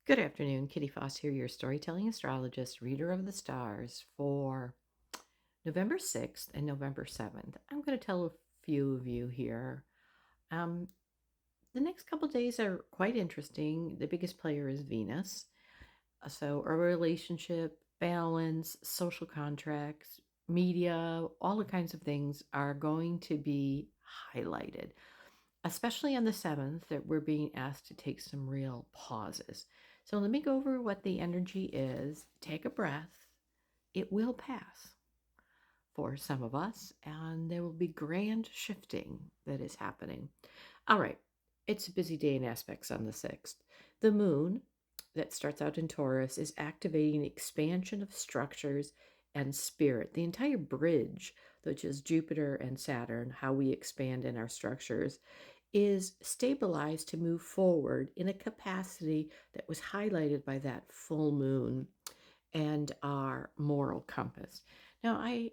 Good afternoon, Kitty Foss here, your storytelling astrologist, reader of the stars for November 6th and November 7th. I'm going to tell a few of you here. Um, the next couple days are quite interesting. The biggest player is Venus. So, a relationship, balance, social contracts, media, all the kinds of things are going to be highlighted, especially on the 7th, that we're being asked to take some real pauses. So let me go over what the energy is. Take a breath. It will pass for some of us, and there will be grand shifting that is happening. All right, it's a busy day in aspects on the 6th. The moon, that starts out in Taurus, is activating the expansion of structures and spirit. The entire bridge, which is Jupiter and Saturn, how we expand in our structures, is stabilized to move forward in a capacity that was highlighted by that full moon and our moral compass. Now, I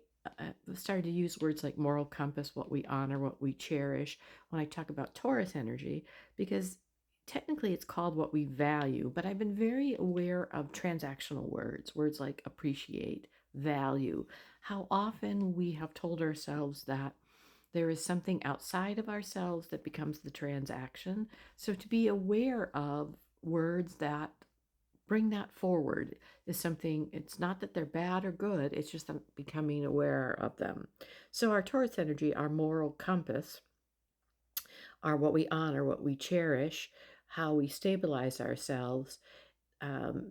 started to use words like moral compass, what we honor, what we cherish, when I talk about Taurus energy, because technically it's called what we value, but I've been very aware of transactional words, words like appreciate, value, how often we have told ourselves that there is something outside of ourselves that becomes the transaction. So to be aware of words that bring that forward is something. It's not that they're bad or good, it's just becoming aware of them. So our Taurus energy, our moral compass, are what we honor, what we cherish, how we stabilize ourselves, um,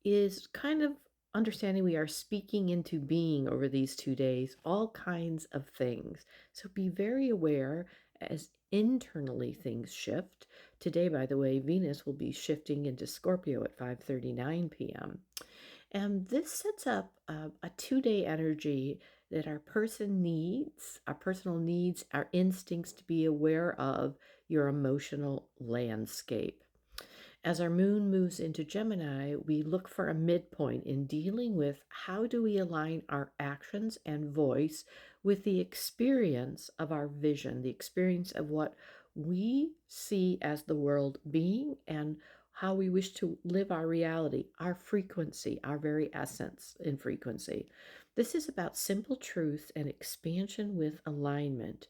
is kind of understanding we are speaking into being over these 2 days, all kinds of things. So be very aware as internally things shift. Today, by the way, Venus will be shifting into Scorpio at 5:39 p.m. And this sets up a 2 day energy that our person needs, our personal needs, our instincts to be aware of your emotional landscape. As our moon moves into Gemini, we look for a midpoint in dealing with how do we align our actions and voice with the experience of our vision, the experience of what we see as the world being and how we wish to live our reality, our frequency, our very essence in frequency. This is about simple truth and expansion with alignment.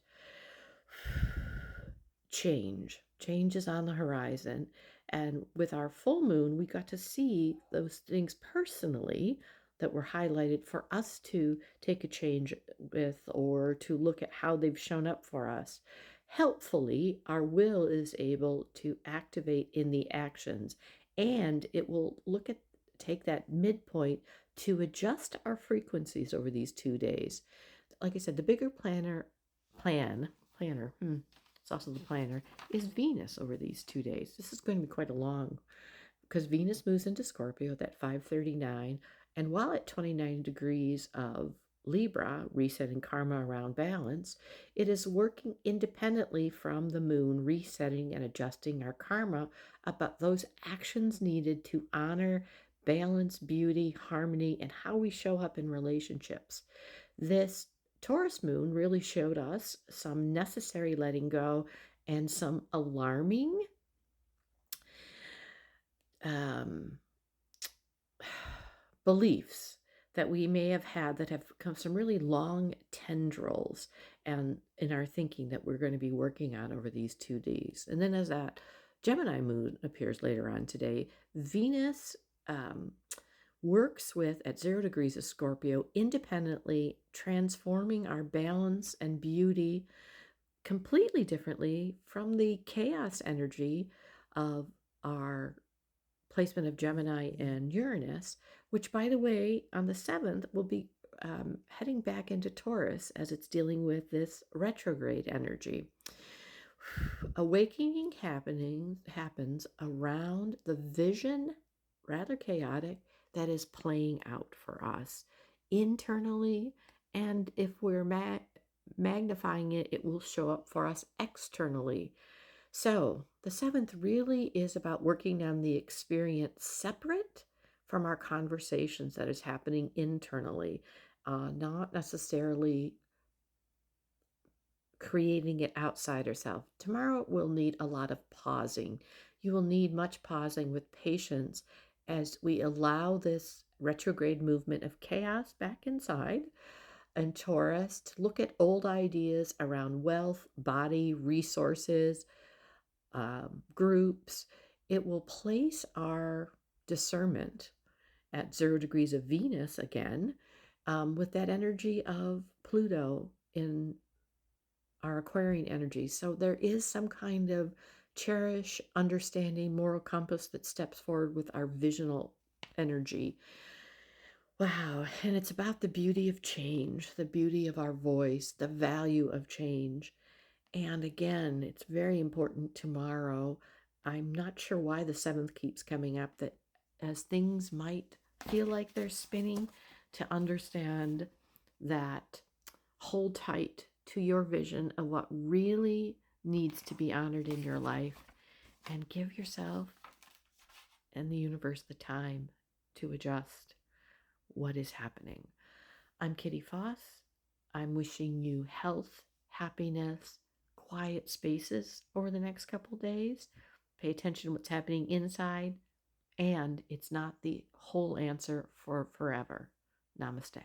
Change is on the horizon, and with our full moon we got to see those things personally that were highlighted for us to take a change with, or to look at how they've shown up for us. Helpfully, our will is able to activate in the actions, and it will look at take that midpoint to adjust our frequencies over these 2 days. Like I said, the bigger planner, it's also the planner, is Venus over these 2 days. This is going to be quite a long, because Venus moves into Scorpio at that 5:39, and while at 29 degrees of Libra, resetting karma around balance, it is working independently from the moon, resetting and adjusting our karma about those actions needed to honor balance, beauty, harmony, and how we show up in relationships. This Taurus moon really showed us some necessary letting go and some alarming um, beliefs that we may have had that have come some really long tendrils and in our thinking that we're going to be working on over these 2 days. And then as that Gemini moon appears later on today, Venus um, works with at 0 degrees of Scorpio independently, transforming our balance and beauty completely differently from the chaos energy of our placement of Gemini and Uranus, which, by the way, on the 7th will be heading back into Taurus as it's dealing with this retrograde energy. Awakening happens around the vision, rather chaotic, that is playing out for us internally, and if we're magnifying it, it will show up for us externally. So the 7th really is about working on the experience separate from our conversations that is happening internally, not necessarily creating it outside ourselves. Tomorrow will need a lot of pausing. You will need much pausing with patience as we allow this retrograde movement of chaos back inside. And Taurus, to look at old ideas around wealth, body, resources, groups. It will place our discernment at 0 degrees of Venus again, with that energy of Pluto in our Aquarian energy. So there is some kind of cherish, understanding, moral compass that steps forward with our visional energy. Wow. And it's about the beauty of change, the beauty of our voice, the value of change. And again, it's very important tomorrow. I'm not sure why the seventh keeps coming up, that as things might feel like they're spinning, to understand that hold tight to your vision of what really needs to be honored in your life, and give yourself and the universe the time to adjust what is happening. I'm Kitty Foss. I'm wishing you health, happiness, quiet spaces over the next couple days. Pay attention to what's happening inside, and it's not the whole answer for forever. Namaste.